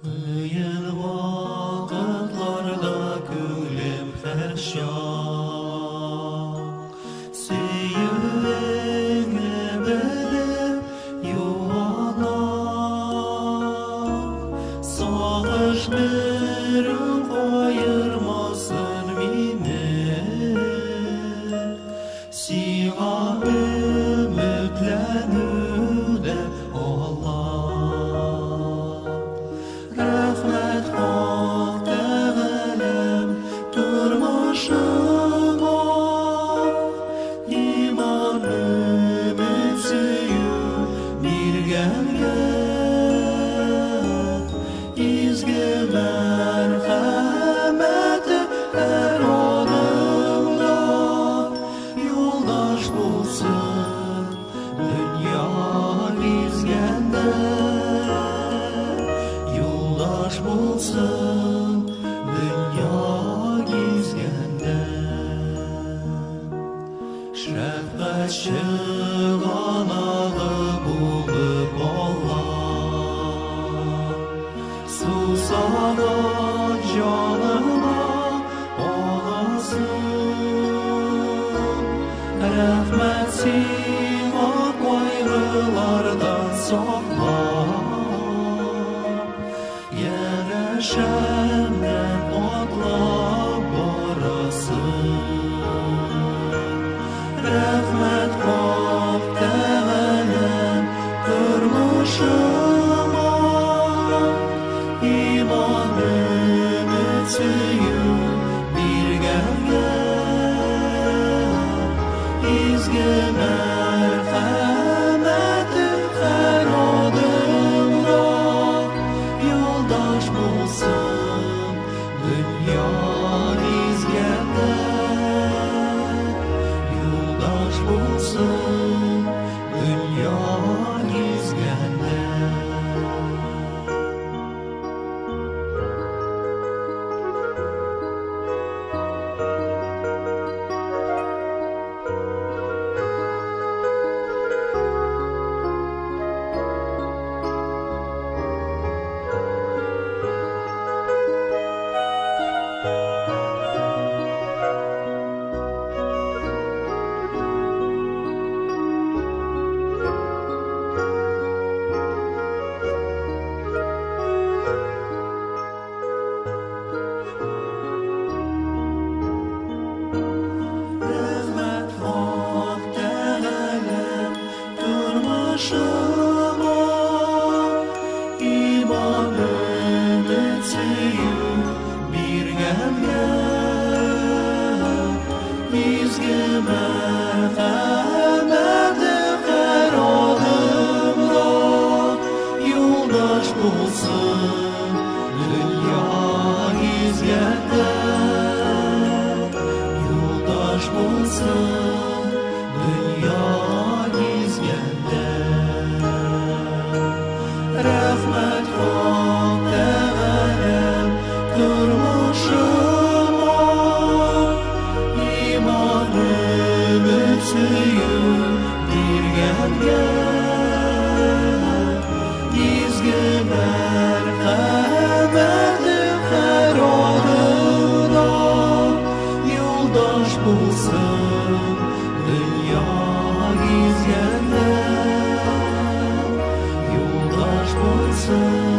Kıyın vakıtlarda gülüm perşan, Süyüğüne belip yuvalak, Sağış birim koyırmasın mini, Siğa ümitlenüde Allah. Rahmet Hak Teala'm durmuşuma, iman ümit süyüp birgemge, izgi merhameti her adımda yoldaş bulsun dünya izgende. Yoldaş bulsun dünya gizgende. Şefkatçi anağı bulup Allah, susadan canıma olasın. Rahmet sima koyrulardan sakla, Şemden otlap borasın. Rahmet Hak Teala'm durmuşuma, iman ümit süyüp birgemge, izgi merhameti her adımda yoldaş bulsun dünya izgende. Yoldaş bulsun dünya izgende. Rahmet Hak Teala'm durmuşuma, iman ümit süyüp birgemge, izgi merhameti her adımda yoldaş bulsun dünya izgende. Yoldaş bulsun dünya izgende. Rahmet Hak Teala'm durmuşuma, iman ümit süyüp birgemge, izgi merhameti her adımda yoldaş bulsun dünya izgende. Yoldaş bulsun